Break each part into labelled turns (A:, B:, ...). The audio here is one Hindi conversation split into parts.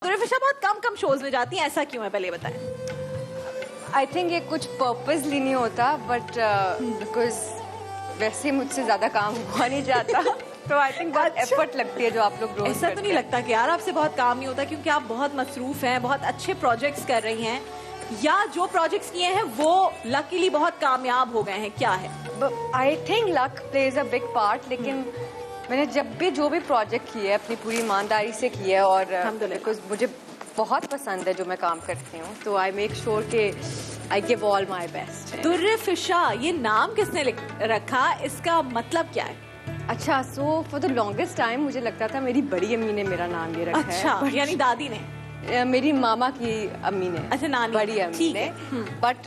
A: दुर्फिशा बहुत कम कम शोज में जाती हैं, ऐसा क्यों है, पहले बताएं।
B: आई थिंक ये कुछ पर्पसली नहीं होता, बट बिकॉज वैसे मुझसे ज्यादा काम हुआ नहीं जाता तो आई थिंक बहुत एफर्ट लगती है जो आप लोग रोज
A: ऐसा तो नहीं लगता कि यार आपसे बहुत काम नहीं होता, क्योंकि आप बहुत मसरूफ हैं, बहुत अच्छे प्रोजेक्ट्स कर रही हैं, या जो प्रोजेक्ट्स किए हैं वो लकीली बहुत कामयाब हो गए हैं, क्या है?
B: I think luck plays a big part, लेकिन मैंने जब भी जो भी प्रोजेक्ट किए है अपनी पूरी ईमानदारी से किए है, और बिकॉज मुझे बहुत पसंद है जो मैं काम करती हूँ, तो आई मेक श्योर कि I give all my best.
A: Durefishan, ये नाम किसने रखा, इसका मतलब क्या है?
B: अच्छा, so for the longest time मुझे लगता था मेरी बड़ी अम्मी ने मेरा नाम ये रखा है।
A: अच्छा, यानी दादी ने?
B: मेरी मामा की अम्मी ने।
A: अच्छा, नानी,
B: बड़ी अम्मी ने। बट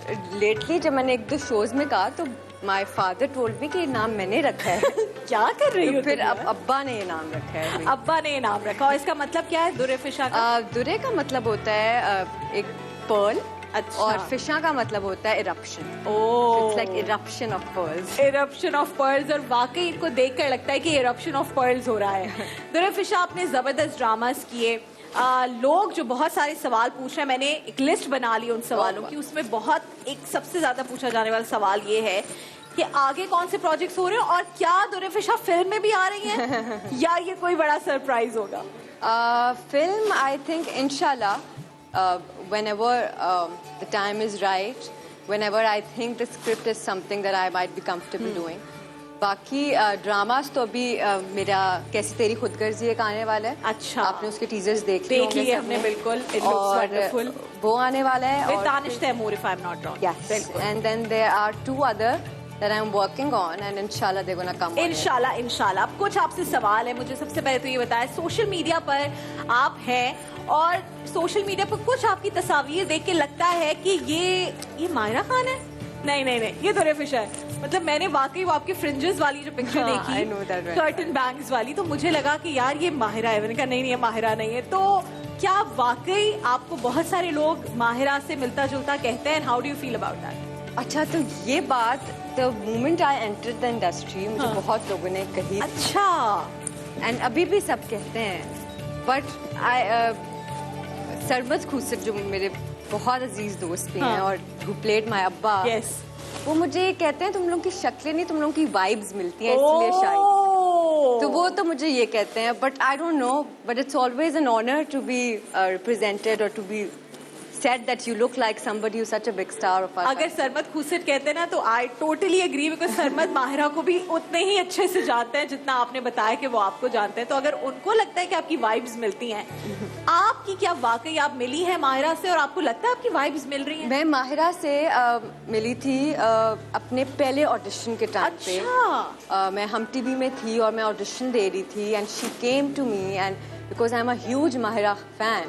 B: लेटली जब मैंने एक दो शोज में कहा तो माय फादर टोल्ड मी कि ये नाम मैंने रखा है।
A: क्या कर रही हो?
B: फिर अब अब्बा ने ये नाम रखा है।
A: अब्बा ने ये नाम रखा, और इसका मतलब क्या है दुर्फिशा का?
B: दुरे का मतलब होता है एक पर्ल।
A: अच्छा।
B: और फिशा का मतलब होता है eruption. It's like eruption of pearls.
A: Eruption of pearls, और वाकई इनको देखकर लगता है कि इरप्शन ऑफ पर्ल्स हो रहा है। दुर्फिशा, आपने जबरदस्त ड्रामास किए, लोग जो बहुत सारे सवाल पूछ रहे हैं, मैंने एक लिस्ट बना ली उन सवालों की, उसमें बहुत एक सबसे ज्यादा पूछा जाने वाला सवाल ये है कि आगे कौन से प्रोजेक्ट्स हो रहे हैं, और क्या दुर्फिशा फिल्म में भी आ रही हैं या ये कोई बड़ा सरप्राइज होगा?
B: फिल्म आई थिंक इंशाल्लाह whenever the time is right, whenever I think the script is something that I might be comfortable doing. बाकी ड्रामास तो अभी मेरा कैसी तेरी खुदगर्जी एक आने वाला है।
A: अच्छा,
B: आपने उसके टीजर्स देख
A: लिए हमने, बिल्कुल,
B: और वो आने वाला है,
A: और Tanish Taimur, if I'm not wrong.
B: Yes, and then there are two other that I'm working on, and inshallah they're gonna come.
A: इंशाल्लाह। अब कुछ आपसे सवाल है, मुझे सबसे पहले तो ये बताएं, सोशल मीडिया पर आप हैं और सोशल मीडिया पर कुछ आपकी तस्वीर देख के लगता है कि ये माहिरा खान है? नहीं, ये दुर्फिशा है। मतलब मैंने वाकई वो आपके फ्रिंजेस वाली जो पिक्चर देखी, कर्टन बैंग्स वाली, तो मुझे लगा कि यार ये माहिरा है। मैंने कहा नहीं, ये माहिरा नहीं है। तो क्या वाकई आपको बहुत सारे लोग माहिरा से मिलता जुलता कहते हैं? How do you feel about that?
B: अच्छा, तो ये बात the moment I entered the industry मुझे बहुत लोगों ने कही।
A: अच्छा।
B: एंड अभी भी सब कहते हैं, बट आई सरमद खुसर जो मेरे बहुत अजीज दोस्त भी हैं और हु प्लेड माय अब्बा, वो मुझे कहते हैं तुम लोग की शक्लें नहीं, तुम लोग की वाइब्स मिलती हैं, इसलिए शायद। तो वो तो मुझे ये कहते हैं, but I don't know, but it's always an honour to be represented और to be said that you look like somebody who's such a big star of our
A: अगर सरमद खुसर कहते हैं ना, तो I totally agree, because Sarmad Mahira को भी उतने ही अच्छे से जानते हैं जितना आपने बताया कि वो आपको जानते हैं। तो अगर उनको लगता है कि आपकी वाइब्स मिलती हैं, आपकी क्या वाकई आप मिली हैं माहिरा से, और आपको लगता है आपकी वाइब्स मिल रही हैं?
B: मैं माहिरा से मिली थी अपने पहले ऑडिशन के टाइम पे। मैं हम टीवी में थी और मैं ऑडिशन दे रही थी, and she came to me, and because I'm a huge Mahira fan.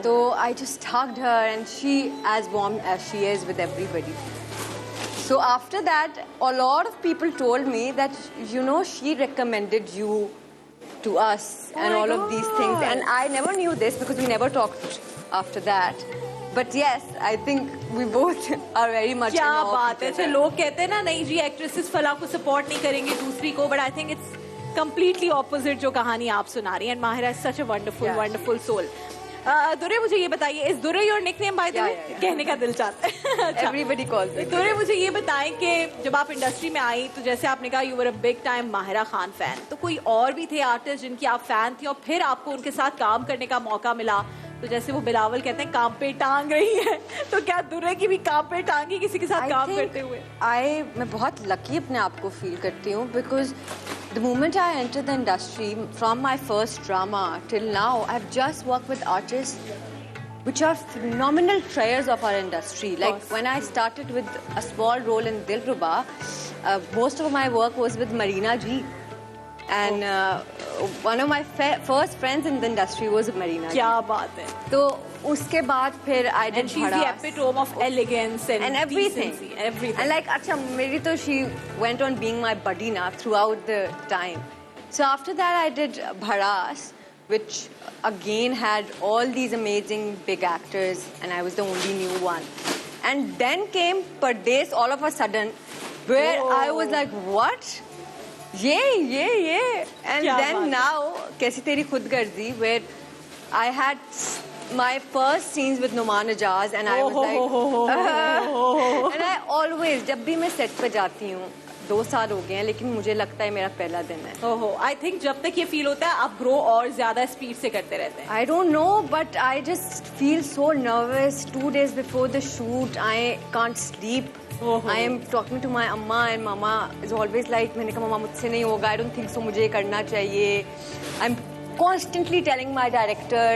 B: So I just hugged her, and she as warm as she is with everybody. So after that, a lot of people told me that, you know, she recommended you to us and all of these things. And I never knew this because we never talked after that. But yes, I think we both are very much in awe of each other. क्या बात है। लोग कहते हैं ना, नहीं जी एक्ट्रेसेस फला को सपोर्ट नहीं करेंगे दूसरी को, but I think it's completely opposite जो कहानी आप सुना रही हैं। And Mahira is such a wonderful soul. Dure, मुझे ये बताइए, is Dure your nickname by the way? कहने का दिल चाहता है। Everybody calls me.
A: दुरे, मुझे ये बताएं कि जब आप इंडस्ट्री में आई, तो जैसे आपने कहा you were a big time Mahira Khan fan, तो कोई और भी थे आर्टिस्ट जिनकी आप फैन थी और फिर आपको उनके साथ काम करने का मौका मिला? तो जैसे वो बिलावल कहते हैं काम पे टांग रही है, तो क्या दुरे की भी काम पे टांगी किसी के साथ काम करते हुए? मैं बहुत लकी अपने आप को फील करती हूँ, because the moment I entered the industry, from my first drama till now, I've just worked with artists which are phenomenal treasures of our industry. Like when I started with a small role in Dilruba, most of my work was with Marina Ji. And one of my first friends in the industry was Marina Ji. क्या बात है।
B: तो उसके बाद फिर I did
A: and she's the epitome of elegance and
B: everything. And like, अच्छा, मेरी तो she went on being my buddy na throughout the time. So after that I did Bharas, which again had all these amazing big actors, and I was the only new one. And then came Pardes all of a sudden, where I was like, what? ये and then now कैसी तेरी खुदगर्जी, where I had my first scenes with Numan Ijaz and I was like and I always जब भी मैं सेट पे जाती हूँ 2 साल हो गए हैं लेकिन मुझे लगता है मेरा पहला दिन है.
A: ओहो, आई थिंक जब तक ये फील होता है आप ग्रो और ज्यादा स्पीड से करते रहते हैं.
B: I don't know, but I just feel so nervous. 2 days before the shoot, I can't sleep. I am talking to my amma and mama is always like, मैंने कहा मम्मा मुझसे नहीं होगा. I don't think so. मुझे करना चाहिए. I'm constantly telling my director,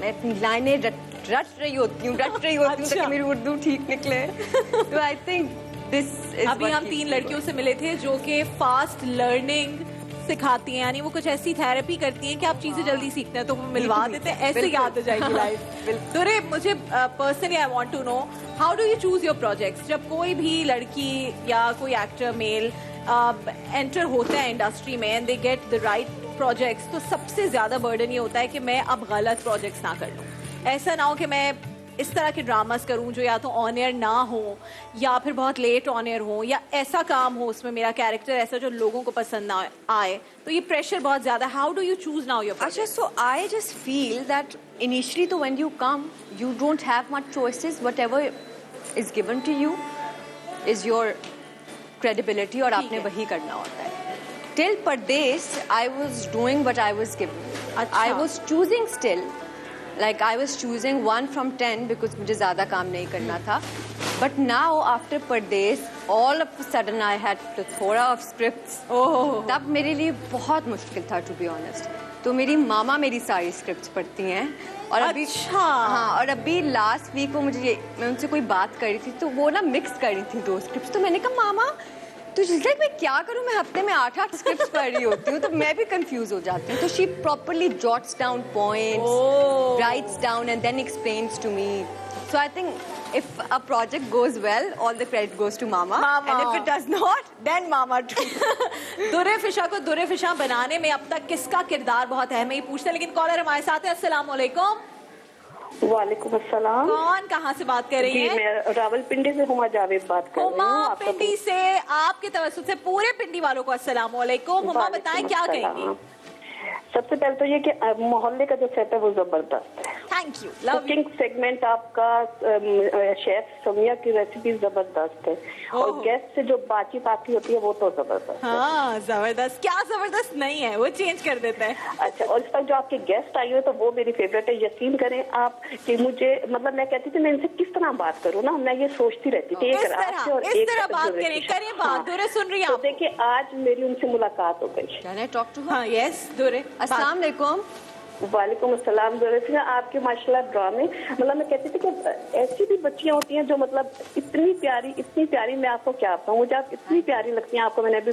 B: मैं अपनी लाइनें रट रही होती हूँ ताकि मेरी उर्दू ठीक निकले. So I think this is.
A: अभी हम 3 लड़कियों से मिले थे जो कि फास्ट लर्निंग सिखाती हैं, यानी वो कुछ ऐसी थेरेपी करती हैं कि आप चीजें जल्दी सीखते हैं तो वो मिलवा देते हैं, ऐसे याद हो जाएगी लाइफ. दुरे, मुझे personally I want to know how do you choose your projects. जब कोई भी लड़की या कोई एक्टर मेल एंटर होता है इंडस्ट्री में and they get the right projects, तो सबसे ज्यादा बर्डन ये होता है कि मैं अब गलत प्रोजेक्ट्स ना कर लूं. ऐसा ना हो कि मैं इस तरह के ड्रामास करूं जो या तो ऑन एयर ना हो या फिर बहुत लेट ऑन एयर हो या ऐसा काम हो उसमें मेरा कैरेक्टर ऐसा जो लोगों को पसंद ना आए, तो ये प्रेशर बहुत ज्यादा. How do you choose now your
B: अच्छा, so I just feel that initially तो when you come you don't have much choices. Whatever is given to you is your credibility और आपने वही करना होता है. Till Pardesh I was doing what I was given. I was choosing still. Like I was choosing 1 from 10 because मुझे ज़्यादा काम नहीं करना था. But now after Pardesh, all of a sudden I had plethora of scripts. तब मेरे लिए बहुत मुश्किल था to be honest. तो मेरी मामा मेरी सारी स्क्रिप्ट्स पढ़ती हैं और अभी हाँ, और अभी लास्ट वीक वो मुझे मैं उनसे कोई बात कर रही थी तो वो ना मिक्स कर रही थी 2 स्क्रिप्ट्स. तो मैंने कहा मामा तो लाइक मैं क्या करूं, मैं हफ्ते में 8 स्क्रिप्ट्स पढ़ रही होती हूँ तो मैं भी कंफ्यूज हो जाती हूँ. तो she properly jots down points, writes down and then explains to me. So I think if a project goes well all the credit goes to मामा and if it does not then मामा टू.
A: दुरे फिशा को दुरे फिशा बनाने में अब तक किसका किरदार बहुत अहम है ये पूछते हैं, लेकिन कॉलर हमारे साथ है. अस्सलाम वालेकुम.
C: वालेकुम अस्सलाम.
A: कौन कहाँ से बात कर रही है?
C: मैं रावलपिंडी से हुमा जावेद बात कर रही हूँ.
A: हुमा पिंडी से आपके तवज्जुह से पूरे पिंडी वालों को अस्सलाम वालेकुम. हुमा बताएं क्या कहेंगी?
C: सबसे पहले तो ये कि मोहल्ले का जो सेट है वो जबरदस्त है.
A: Thank you.
C: कुकिंग सेगमेंट आपका, शेफ समिया की रेसिपी जबरदस्त है और गेस्ट से जो बातचीत आपकी होती है वो तो जबरदस्त.
A: हाँ जबरदस्त. क्या जबरदस्त नहीं है, वो चेंज कर देते हैं.
C: अच्छा, और इस पर जो आपके गेस्ट आई हुए तो वो मेरी फेवरेट है. यकीन करें आप कि मुझे मतलब मैं कहती थी मैं इनसे किस तरह बात करूँ ना, मैं ये सोचती रहती थी एक रात से और
A: इस तरह बात करें बात. दुरे सुन रही है आप?
C: देखिए आज मेरी उनसे मुलाकात हो गई.
B: Can I talk to her?
A: हाँ यस दुरे.
B: अस्सलाम वालेकुम.
C: वालेकुम अस्सलाम. आपके माशाल्लाह ड्रामे, मतलब मैं कहती थी कि ऐसी भी बच्चियां होती हैं जो मतलब इतनी प्यारी मैं आपको क्या बताऊं, मुझे आप इतनी प्यारी लगती हैं. आपको मैंने अभी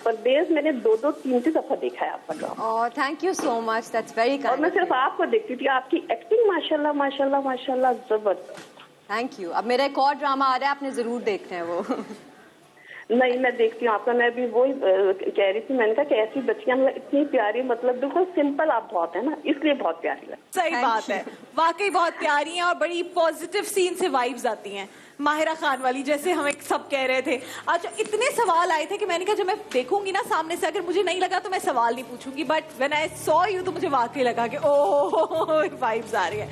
C: परदेश मैंने 2 3 दफा देखा है आपका drama.
B: Oh thank you so much, that's very kind.
C: और मैं सिर्फ आपको देखती थी, आपकी एक्टिंग माशाल्लाह माशाल्लाह माशाल्लाह जबरदस्त.
B: Thank you. अब मेरा एक और ड्रामा आ रहा है, आपने जरूर देखना है वो.
C: नहीं मैं देखती हूँ आपका. मैं भी वही कह रही थी, मैंने कहा कि ऐसी बच्चियां मतलब इतनी प्यारी, मतलब बिल्कुल सिंपल आप बहुत है ना, इसलिए बहुत प्यारी लगती.
A: सही बात है, वाकई बहुत प्यारी हैं और बड़ी पॉजिटिव सीन से वाइब्स आती हैं. माहिरा खान वाली जैसे हमें सब कह रहे थे. अच्छा, इतने सवाल आए थे कि मैंने कहा जब मैं देखूंगी ना सामने से, अगर मुझे नहीं लगा तो मैं सवाल नहीं पूछूंगी, but when I saw you तो मुझे वाकई लगा कि ओह वाइब्स आ रही है.